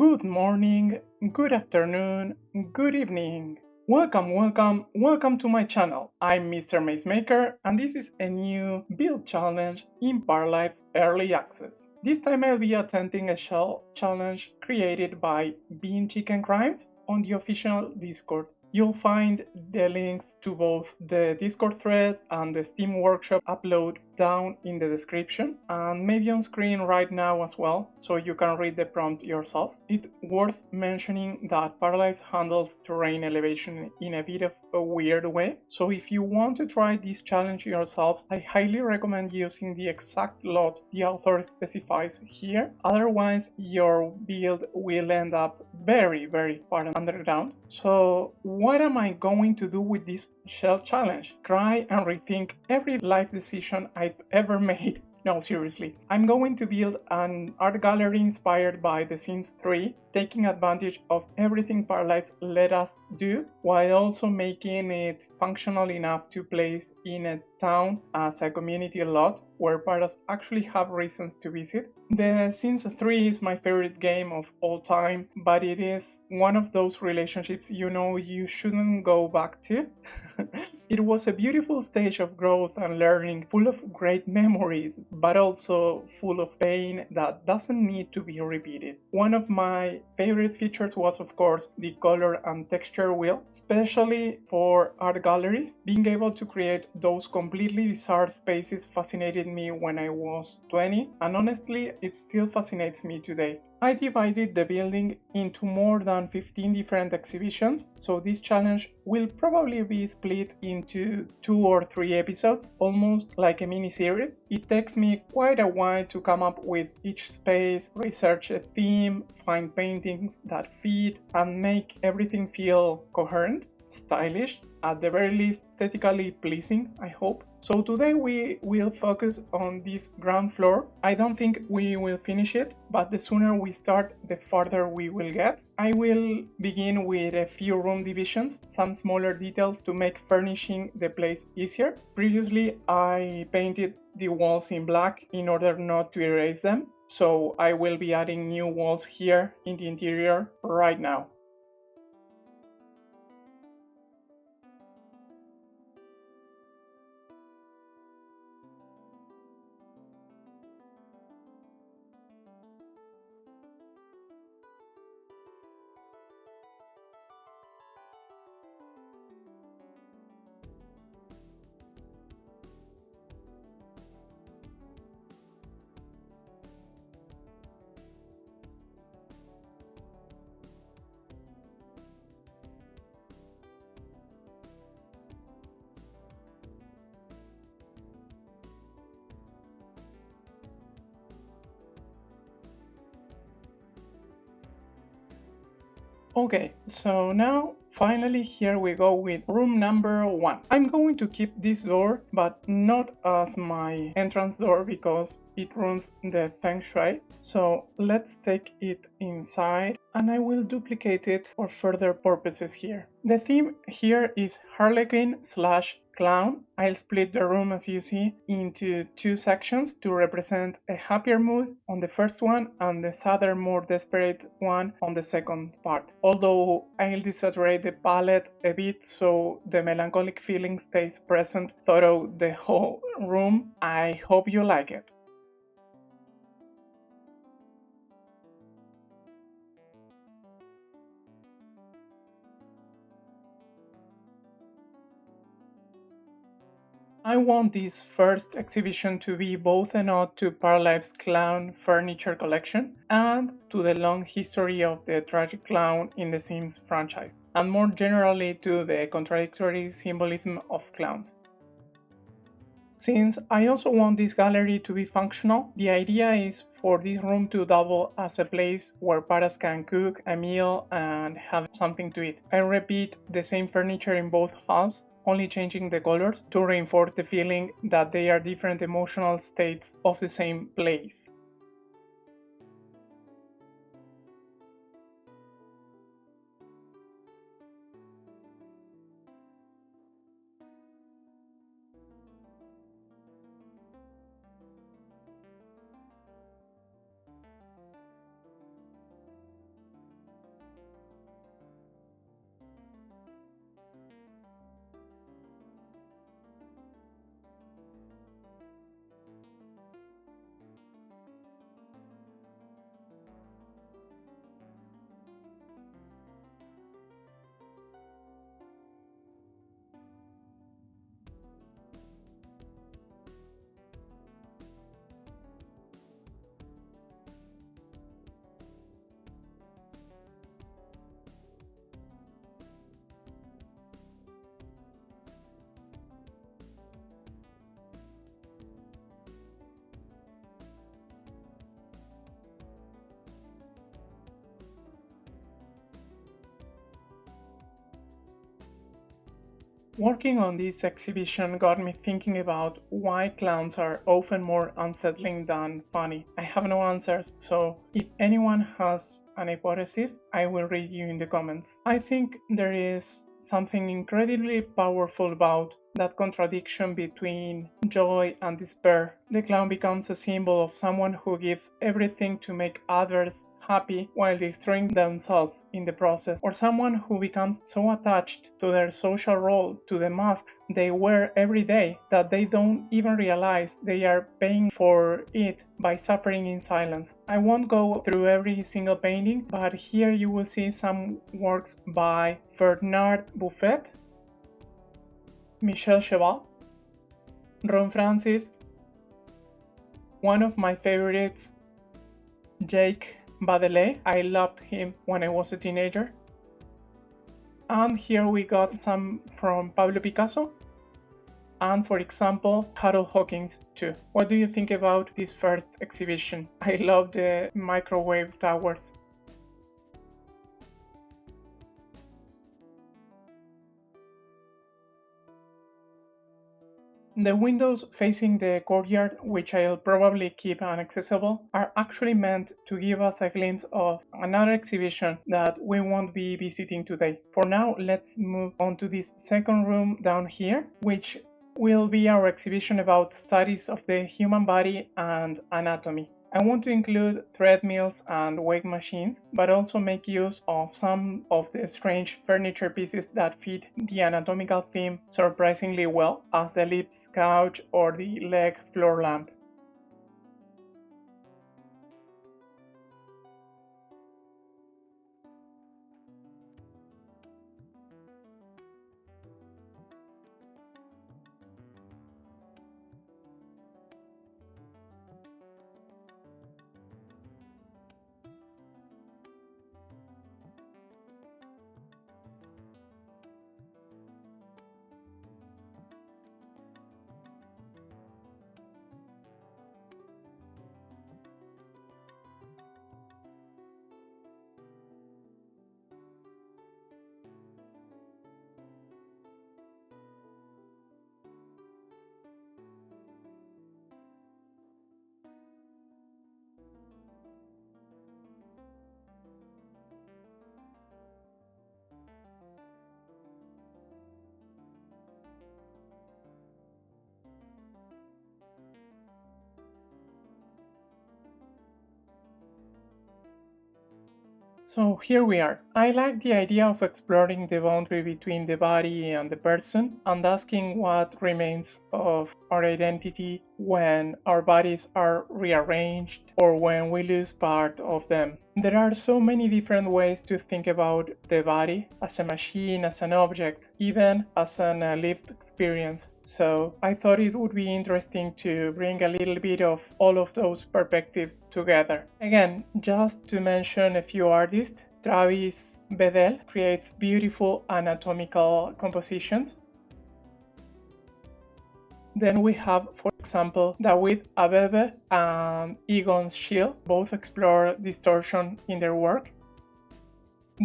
Good morning, good afternoon, good evening. Welcome to my channel. I'm Mr. Macemaker and this is a new build challenge in Paralives Early Access. This time I'll be attempting a shell challenge created by Bean Chicken Crimes on the official Discord. You'll find the links to both the Discord thread and the Steam Workshop upload down in the description and maybe on screen right now as well, so you can read the prompt yourselves. It's worth mentioning that Paralives handles terrain elevation in a bit of a weird way, so if you want to try this challenge yourselves, I highly recommend using the exact lot the author specifies here, otherwise your build will end up very far underground. So what am I going to do with this shell challenge? Try and rethink every life decision I've ever made. No, seriously. I'm going to build an art gallery inspired by The Sims 3, taking advantage of everything Paralives let us do, while also making it functional enough to place in a town as a community lot where Paras actually have reasons to visit. The Sims 3 is my favorite game of all time, but it is one of those relationships you know you shouldn't go back to. It was a beautiful stage of growth and learning, full of great memories, but also full of pain that doesn't need to be repeated. One of my favorite features was, of course, the color and texture wheel, especially for art galleries. Being able to create those completely bizarre spaces fascinated me when I was 20, and honestly, it still fascinates me today. I divided the building into more than 15 different exhibitions, so this challenge will probably be split into 2 or 3 episodes, almost like a mini-series. It takes me quite a while to come up with each space, research a theme, find paintings that fit, and make everything feel coherent, stylish, at the very least aesthetically pleasing, I hope. So today we will focus on this ground floor. I don't think we will finish it, but the sooner we start, the farther we will get. I will begin with a few room divisions, some smaller details to make furnishing the place easier. Previously, I painted the walls in black in order not to erase them, so I will be adding new walls here in the interior right now. Okay, so now finally here we go with room number 1. I'm going to keep this door, but not as my entrance door because it ruins the feng shui. So let's take it inside and I will duplicate it for further purposes here. The theme here is Harlequin slash clown. I'll split the room as you see into 2 sections to represent a happier mood on the first one and the sadder, more desperate one on the second part. Although I'll desaturate the palette a bit so the melancholic feeling stays present throughout the whole room. I hope you like it. I want this first exhibition to be both a nod to Paralives' clown furniture collection and to the long history of the tragic clown in the Sims franchise, and more generally to the contradictory symbolism of clowns. Since I also want this gallery to be functional, the idea is for this room to double as a place where Paras can cook a meal and have something to eat. I repeat the same furniture in both halves, only changing the colors to reinforce the feeling that they are different emotional states of the same place. Working on this exhibition got me thinking about why clowns are often more unsettling than funny. I have no answers, so if anyone has an hypothesis, I will read you in the comments. I think there is something incredibly powerful about that contradiction between joy and despair. The clown becomes a symbol of someone who gives everything to make others happy while destroying themselves in the process, or someone who becomes so attached to their social role, to the masks they wear every day, that they don't even realize they are paying for it by suffering in silence. I won't go through every single painting, but here you will see some works by Bernard Buffet, Michel Cheval, Ron Francis, one of my favorites, Jake Badelet. I loved him when I was a teenager. And here we got some from Pablo Picasso, and for example, Harold Hawkins too. What do you think about this first exhibition? I love the microwave towers. The windows facing the courtyard, which I'll probably keep inaccessible, are actually meant to give us a glimpse of another exhibition that we won't be visiting today. For now, let's move on to this second room down here, which will be our exhibition about studies of the human body and anatomy. I want to include treadmills and weight machines, but also make use of some of the strange furniture pieces that fit the anatomical theme surprisingly well, as the ellipse couch or the leg floor lamp. So here we are. I like the idea of exploring the boundary between the body and the person and asking what remains of our identity when our bodies are rearranged or when we lose part of them. There are so many different ways to think about the body as a machine, as an object, even as an lived experience. So I thought it would be interesting to bring a little bit of all of those perspectives together. Again, just to mention a few artists, Travis Bedell creates beautiful anatomical compositions. Then we have, for example, David Abebe and Egon Schiele, both explore distortion in their work.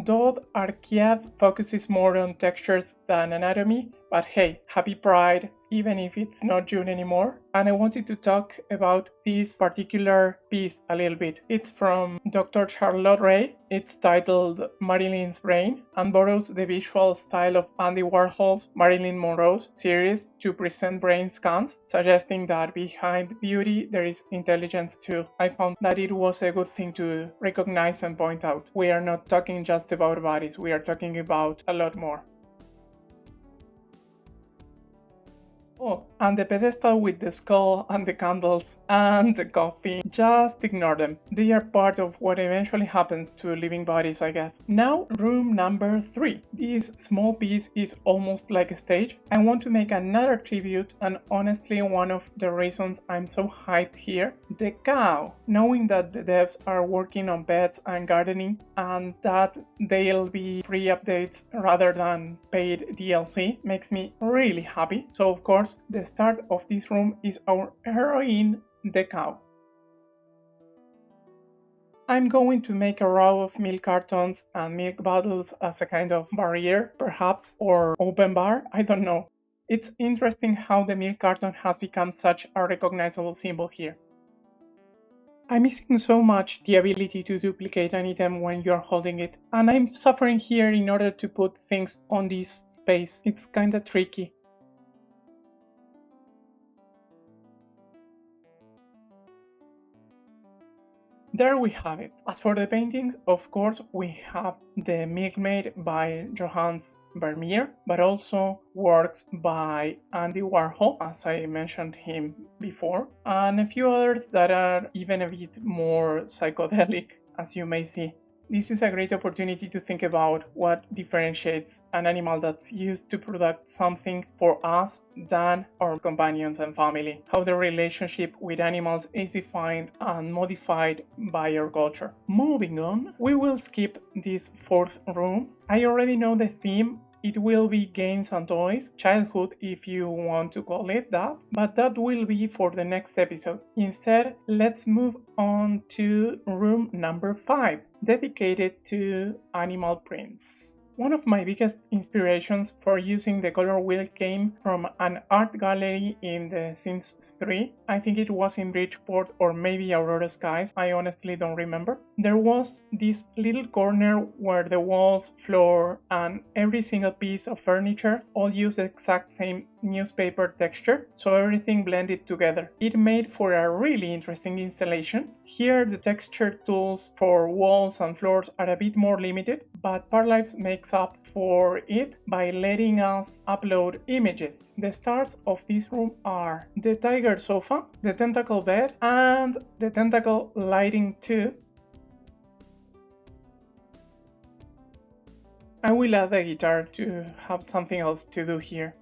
Dod Arkiev focuses more on textures than anatomy, but hey, happy Pride, even if it's not June anymore. And I wanted to talk about this particular piece a little bit. It's from Dr. Charlotte Ray. It's titled Marilyn's Brain and borrows the visual style of Andy Warhol's Marilyn Monroe's series to present brain scans, suggesting that behind beauty there is intelligence too. I found that it was a good thing to recognize and point out. We are not talking just about bodies, we are talking about a lot more. Oh, and the pedestal with the skull and the candles and the coffee, just ignore them. They are part of what eventually happens to living bodies, I guess. Now, room number 3. This small piece is almost like a stage. I want to make another tribute, and honestly one of the reasons I'm so hyped here, the cow. Knowing that the devs are working on pets and gardening, and that they'll be free updates rather than paid DLC, makes me really happy. So of course, the start of this room is our heroine, the cow. I'm going to make a row of milk cartons and milk bottles as a kind of barrier, perhaps, or open bar, I don't know. It's interesting how the milk carton has become such a recognizable symbol here. I'm missing so much the ability to duplicate an item when you're holding it, and I'm suffering here in order to put things on this space. It's kinda tricky. There we have it. As for the paintings, of course, we have The Milkmaid by Johannes Vermeer, but also works by Andy Warhol, as I mentioned him before, and a few others that are even a bit more psychedelic, as you may see. This is a great opportunity to think about what differentiates an animal that's used to produce something for us than our companions and family, how the relationship with animals is defined and modified by our culture. Moving on, we will skip this fourth room. I already know the theme. It will be games and toys, childhood if you want to call it that, but that will be for the next episode. Instead, let's move on to room number 5, dedicated to animal prints. One of my biggest inspirations for using the color wheel came from an art gallery in The Sims 3. I think it was in Bridgeport or maybe Aurora Skies, I honestly don't remember. There was this little corner where the walls, floor, and every single piece of furniture all used the exact same newspaper texture, so everything blended together. It made for a really interesting installation. Here the texture tools for walls and floors are a bit more limited, but Paralives makes up for it by letting us upload images. The stars of this room are the tiger sofa, the tentacle bed, and the tentacle lighting too. I will add the guitar to have something else to do here.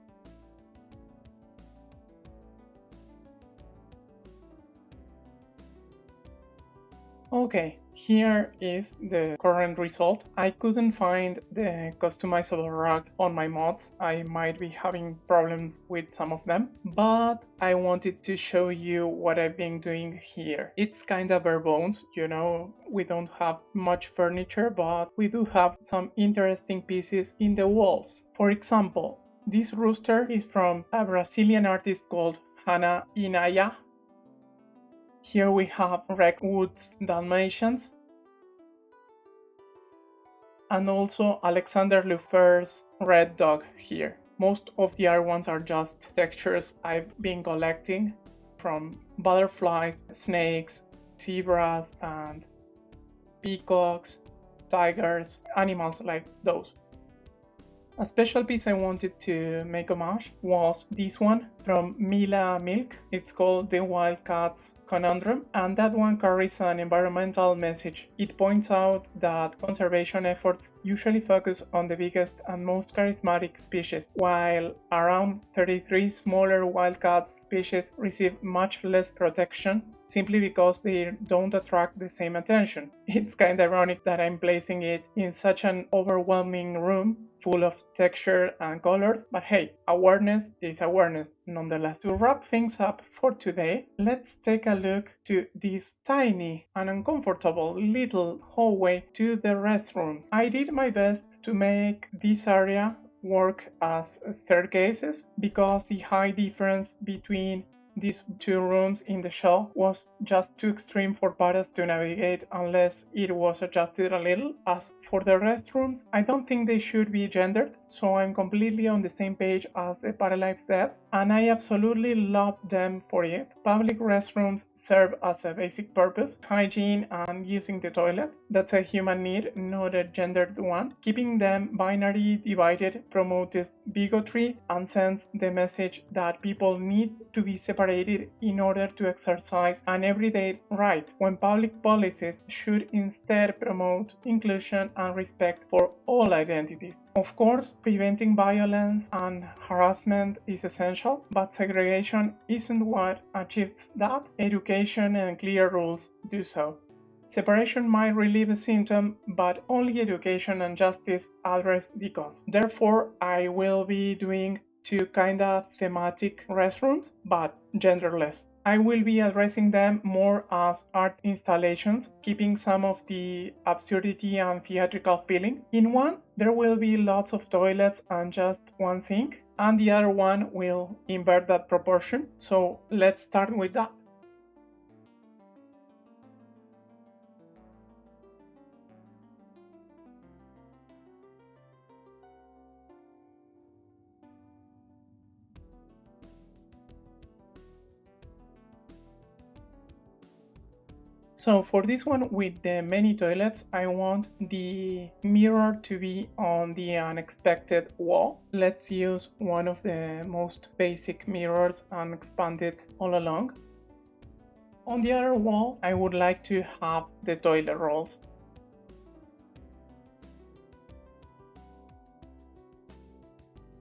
Okay, here is the current result. I couldn't find the customizable rug on my mods. I might be having problems with some of them, but I wanted to show you what I've been doing here. It's kinda bare bones, you know, we don't have much furniture, but we do have some interesting pieces in the walls. For example, this rooster is from a Brazilian artist called Hannah Inaya. Here we have Rex Wood's Dalmatians and also Alexander Lufer's Red Dog here. Most of the other ones are just textures I've been collecting from butterflies, snakes, zebras, and peacocks, tigers, animals like those. A special piece I wanted to make homage was this one from Mila Milk. It's called The Wildcat's Conundrum, and that one carries an environmental message. It points out that conservation efforts usually focus on the biggest and most charismatic species, while around 33 smaller wildcat species receive much less protection simply because they don't attract the same attention. It's kind of ironic that I'm placing it in such an overwhelming room full of texture and colors, but hey, awareness is awareness nonetheless. To wrap things up for today, let's take a look to this tiny and uncomfortable little hallway to the restrooms. I did my best to make this area work as staircases because the high difference between these two rooms in the shell was just too extreme for paras to navigate unless it was adjusted a little. As for the restrooms, I don't think they should be gendered, so I'm completely on the same page as the Paralives devs, and I absolutely love them for it. Public restrooms serve as a basic purpose, hygiene and using the toilet. That's a human need, not a gendered one. Keeping them binary divided promotes bigotry and sends the message that people need to be separated in order to exercise an everyday right, when public policies should instead promote inclusion and respect for all identities. Of course, preventing violence and harassment is essential, but segregation isn't what achieves that. Education and clear rules do so. Separation might relieve a symptom, but only education and justice address the cause. Therefore, I will be doing two kinda thematic restrooms, but genderless. I will be addressing them more as art installations, keeping some of the absurdity and theatrical feeling. In one, there will be lots of toilets and just one sink, and the other one will invert that proportion. So let's start with that. So for this one with the many toilets, I want the mirror to be on the unexpected wall. Let's use one of the most basic mirrors and expand it all along. On the other wall, I would like to have the toilet rolls.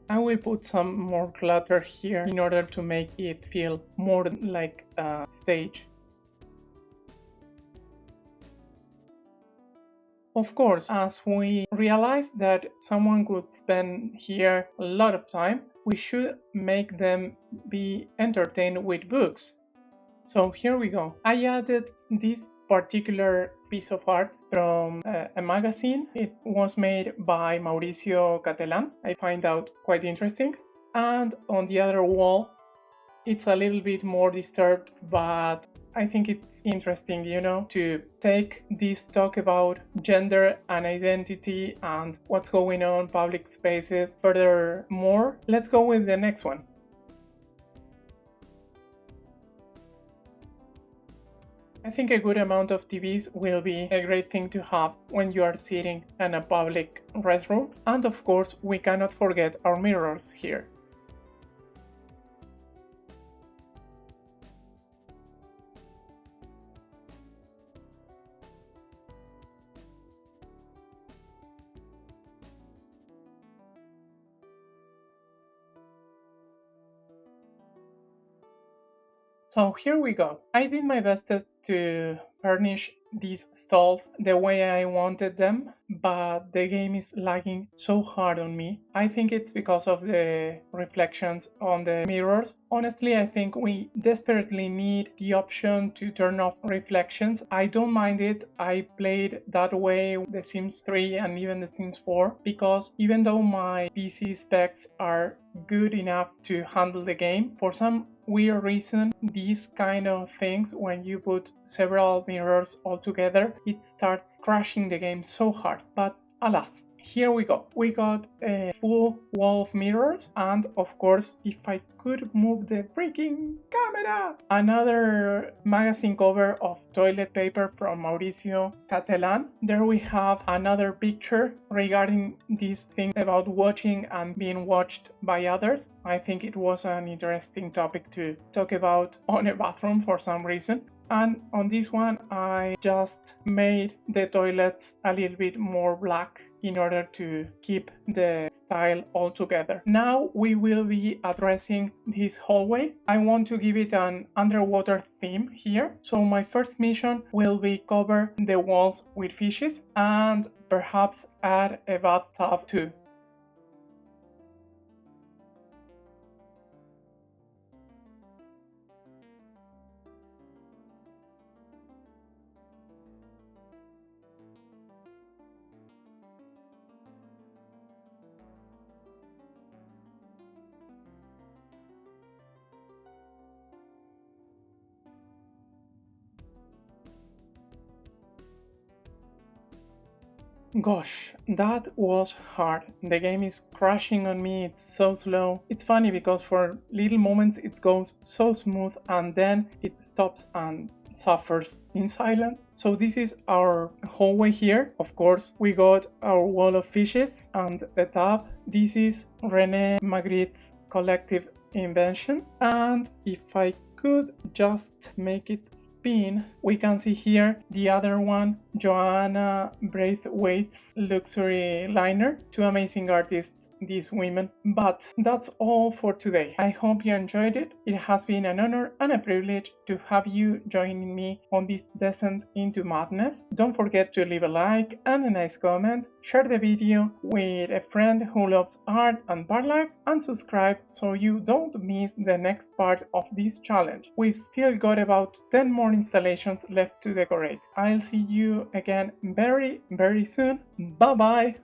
I will put some more clutter here in order to make it feel more like a stage. Of course, as we realize that someone could spend here a lot of time, we should make them be entertained with books. So here we go. I added this particular piece of art from a magazine. It was made by Mauricio Catalan. I find out quite interesting. And on the other wall, it's a little bit more disturbed, but I think it's interesting, to take this talk about gender and identity and what's going on public spaces furthermore. Let's go with the next one. I think a good amount of TVs will be a great thing to have when you are sitting in a public restroom. And of course, we cannot forget our mirrors here. So here we go. I did my best to furnish these stalls the way I wanted them, but the game is lagging so hard on me. I think it's because of the reflections on the mirrors. Honestly, I think we desperately need the option to turn off reflections. I don't mind it. I played that way with The Sims 3 and even The Sims 4 because even though my PC specs are good enough to handle the game, for some weird reason, these kind of things, when you put several mirrors all together, it starts crashing the game so hard. But alas, here we go. We got a full wall of mirrors, and of course, if I could move the freaking camera! Another magazine cover of toilet paper from Mauricio Catalan. There we have another picture regarding this thing about watching and being watched by others. I think it was an interesting topic to talk about on a bathroom for some reason. And on this one, I just made the toilets a little bit more black in order to keep the style all together. Now we will be addressing this hallway. I want to give it an underwater theme here. So my first mission will be cover the walls with fishes and perhaps add a bathtub too. Gosh, that was hard. The game is crashing on me, it's so slow. It's funny because for little moments it goes so smooth and then it stops and suffers in silence. So this is our hallway here. Of course, we got our wall of fishes and the tub. This is René Magritte's collective invention. And if I could just make it spin, we can see here the other one, Joanna Braithwaite's luxury liner. Two amazing artists these women. But that's all for today. I hope you enjoyed it. It has been an honor and a privilege to have you joining me on this descent into madness. Don't forget to leave a like and a nice comment, share the video with a friend who loves art and Paralives, and subscribe so you don't miss the next part of this challenge. We've still got about 10 more installations left to decorate. I'll see you again very soon. Bye bye!